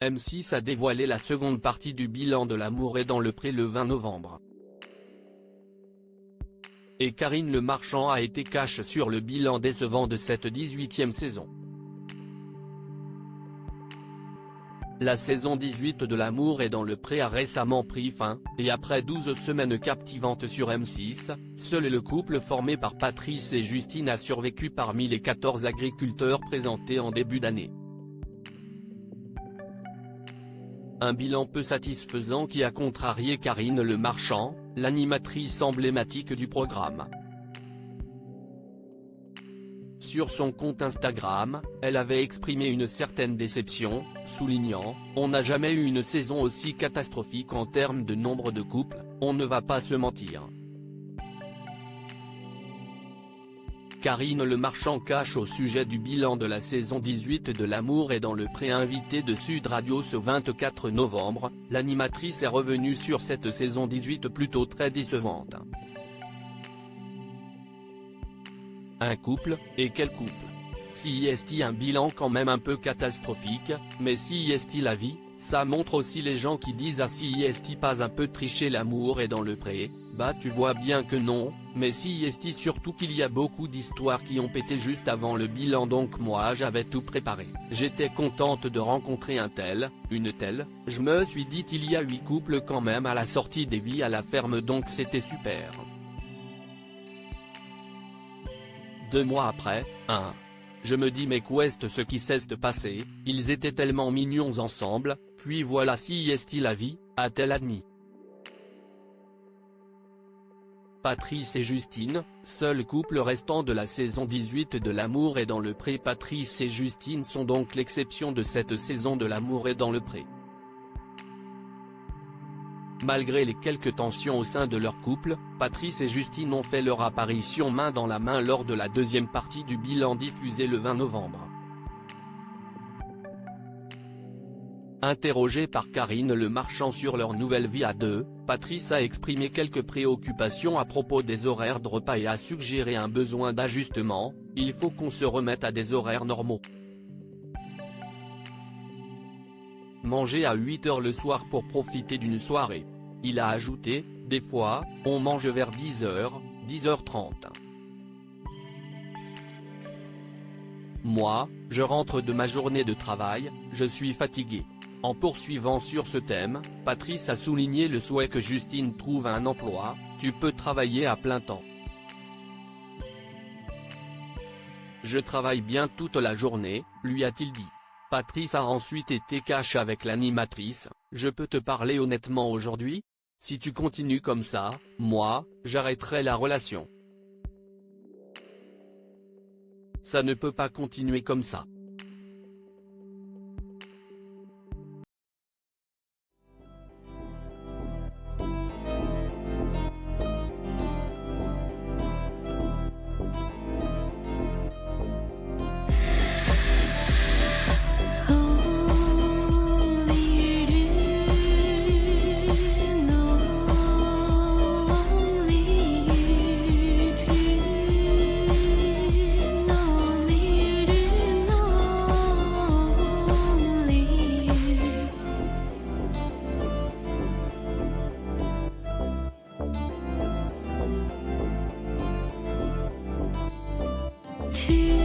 M6 a dévoilé la seconde partie du bilan de L'amour est dans le pré le 20 novembre. Et Karine Le Marchand a été cash sur le bilan décevant de cette 18e saison. La saison 18 de L'amour est dans le pré a récemment pris fin, et après 12 semaines captivantes sur M6, seul le couple formé par Patrice et Justine a survécu parmi les 14 agriculteurs présentés en début d'année. Un bilan peu satisfaisant qui a contrarié Karine Le Marchand, l'animatrice emblématique du programme. Sur son compte Instagram, elle avait exprimé une certaine déception, soulignant « On n'a jamais eu une saison aussi catastrophique en termes de nombre de couples, on ne va pas se mentir ». Karine Le Marchand cache au sujet du bilan de la saison 18 de L'amour est dans le pré invité de Sud Radio ce 24 novembre, l'animatrice est revenue sur cette saison 18 plutôt très décevante. Un couple, et quel couple? Si est-il un bilan quand même un peu catastrophique, mais si est-il la vie, ça montre aussi les gens qui disent ah si est-il pas un peu triché L'amour est dans le pré, bah tu vois bien que non, mais si est-il surtout qu'il y a beaucoup d'histoires qui ont pété juste avant le bilan donc moi j'avais tout préparé. J'étais contente de rencontrer un tel, une telle, je me suis dit il y a 8 couples quand même à la sortie des vies à la ferme donc c'était super. 2 mois après, je me dis mais qu'est-ce ce qui s'est passé, ils étaient tellement mignons ensemble, puis voilà si est-il la vie, a-t-elle admis. Patrice et Justine, seul couple restant de la saison 18 de L'amour est dans le pré. Patrice et Justine sont donc l'exception de cette saison de L'amour est dans le pré. Malgré les quelques tensions au sein de leur couple, Patrice et Justine ont fait leur apparition main dans la main lors de la deuxième partie du bilan diffusé le 20 novembre. Interrogé par Karine Le Marchand sur leur nouvelle vie à deux, Patrice a exprimé quelques préoccupations à propos des horaires de repas et a suggéré un besoin d'ajustement, il faut qu'on se remette à des horaires normaux. Manger à 8 h le soir pour profiter d'une soirée. Il a ajouté, des fois, on mange vers 10 h, 10h30. Moi, je rentre de ma journée de travail, je suis fatigué. En poursuivant sur ce thème, Patrice a souligné le souhait que Justine trouve un emploi, tu peux travailler à plein temps. Je travaille bien toute la journée, lui a-t-il dit. Patrice a ensuite été cash avec l'animatrice, je peux te parler honnêtement aujourd'hui? Si tu continues comme ça, moi, j'arrêterai la relation. Ça ne peut pas continuer comme ça. Tu